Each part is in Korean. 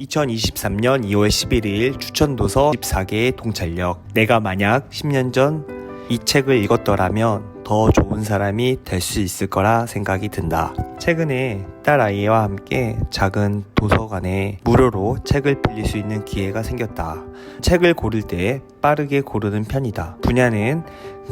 2023년 2월 11일 추천도서 14개의 통찰력. 내가 만약 10년 전 이 책을 읽었더라면 더 좋은 사람이 될 수 있을 거라 생각이 든다. 최근에 딸아이와 함께 작은 도서관에 무료로 책을 빌릴 수 있는 기회가 생겼다. 책을 고를 때 빠르게 고르는 편이다. 분야는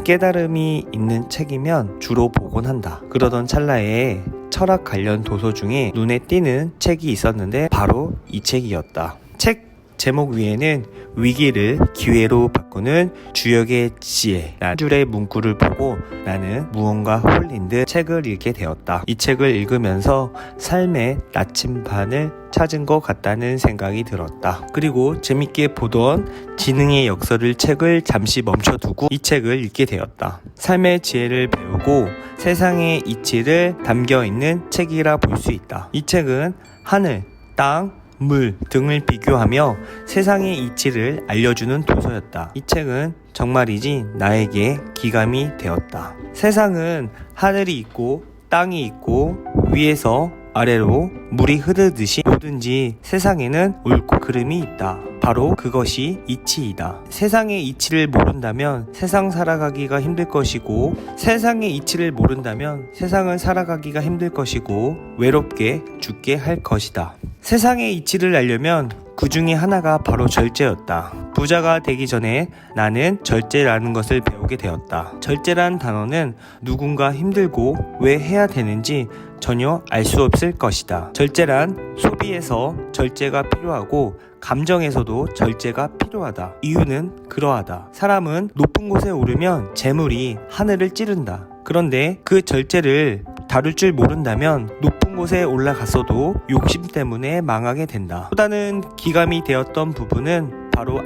깨달음이 있는 책이면 주로 보곤 한다. 그러던 찰나에 철학 관련 도서 중에 눈에 띄는 책이 있었는데 바로 이 책이었다. 책 제목 위에는 위기를 기회로 바꾸는 주역의 지혜 한 줄의 문구를 보고 나는 무언가 홀린 듯 책을 읽게 되었다. 이 책을 읽으면서 삶의 나침반을 찾은 것 같다는 생각이 들었다. 그리고 재밌게 보던 지능의 역설을 책을 잠시 멈춰두고 이 책을 읽게 되었다. 삶의 지혜를 배우고 세상의 이치를 담겨있는 책이라 볼 수 있다. 이 책은 하늘, 땅, 물 등을 비교하며 세상의 이치를 알려주는 도서였다. 이 책은 정말이지 나에게 기감이 되었다. 세상은 하늘이 있고 땅이 있고 위에서 아래로 물이 흐르듯이 뭐든지 세상에는 옳고 그름이 있다. 바로 그것이 이치이다. 세상의 이치를 모른다면 세상 살아가기가 힘들 것이고 세상의 이치를 모른다면 세상을 살아가기가 힘들 것이고 외롭게 죽게 할 것이다. 세상의 이치를 알려면 그 중에 하나가 바로 절제였다. 부자가 되기 전에 나는 절제라는 것을 배우게 되었다. 절제란 단어는 누군가 힘들고 왜 해야 되는지 전혀 알 수 없을 것이다. 절제란 소비에서 절제가 필요하고 감정에서도 절제가 필요하다. 이유는 그러하다. 사람은 높은 곳에 오르면 재물이 하늘을 찌른다. 그런데 그 절제를 다룰 줄 모른다면 높은 곳에 올라갔어도 욕심 때문에 망하게 된다. 또 다른 기감이 되었던 부분은 바로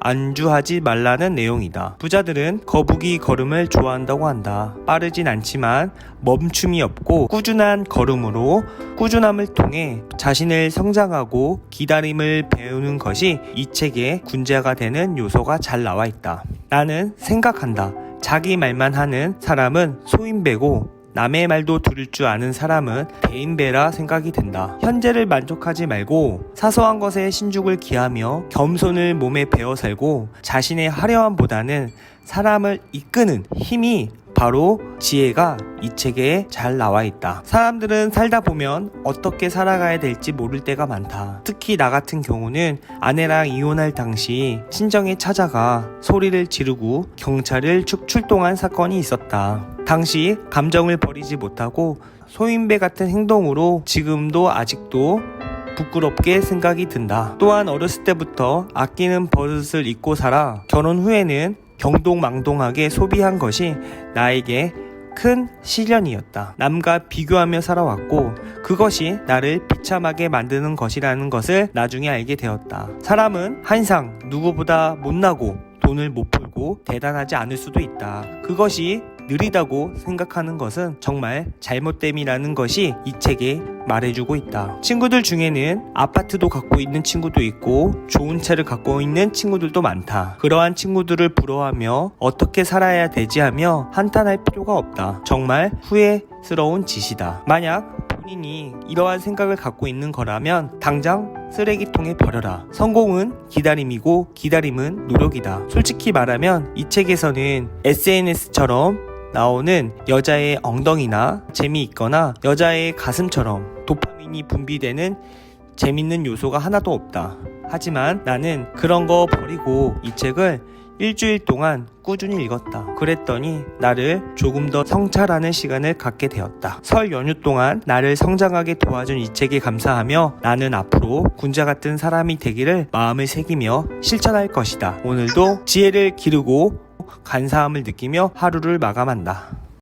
안주하지 말라는 내용이다. 부자들은 거북이 걸음을 좋아한다고 한다. 빠르진 않지만 멈춤이 없고 꾸준한 걸음으로 꾸준함을 통해 자신을 성장하고 기다림을 배우는 것이 이 책의 군자가 되는 요소가 잘 나와 있다. 나는 생각한다. 자기 말만 하는 사람은 소인배고 남의 말도 들을 줄 아는 사람은 대인배라 생각이 된다. 현재를 만족하지 말고 사소한 것에 신중을 기하며 겸손을 몸에 배어 살고 자신의 화려함보다는 사람을 이끄는 힘이 바로 지혜가 이 책에 잘 나와 있다. 사람들은 살다 보면 어떻게 살아가야 될지 모를 때가 많다. 특히 나 같은 경우는 아내랑 이혼할 당시 친정에 찾아가 소리를 지르고 경찰을 출동한 사건이 있었다. 당시 감정을 버리지 못하고 소인배 같은 행동으로 지금도 아직도 부끄럽게 생각이 든다. 또한 어렸을 때부터 아끼는 버릇을 잊고 살아 결혼 후에는 경동망동하게 소비한 것이 나에게 큰 시련이었다. 남과 비교하며 살아왔고 그것이 나를 비참하게 만드는 것이라는 것을 나중에 알게 되었다. 사람은 항상 누구보다 못나고 돈을 못 벌고 대단하지 않을 수도 있다. 그것이 느리다고 생각하는 것은 정말 잘못됨이라는 것이 이 책에 말해주고 있다. 친구들 중에는 아파트도 갖고 있는 친구도 있고 좋은 차를 갖고 있는 친구들도 많다. 그러한 친구들을 부러워하며 어떻게 살아야 되지 하며 한탄할 필요가 없다. 정말 후회스러운 짓이다. 만약 본인이 이러한 생각을 갖고 있는 거라면 당장 쓰레기통에 버려라. 성공은 기다림이고 기다림은 노력이다. 솔직히 말하면 이 책에서는 SNS처럼 나오는 여자의 엉덩이나 재미있거나 여자의 가슴처럼 도파민이 분비되는 재밌는 요소가 하나도 없다. 하지만 나는 그런 거 버리고 이 책을 일주일 동안 꾸준히 읽었다. 그랬더니 나를 조금 더 성찰하는 시간을 갖게 되었다. 설 연휴 동안 나를 성장하게 도와준 이 책에 감사하며 나는 앞으로 군자 같은 사람이 되기를 마음을 새기며 실천할 것이다. 오늘도 지혜를 기르고 간사함을 느끼며 하루를 마감한다.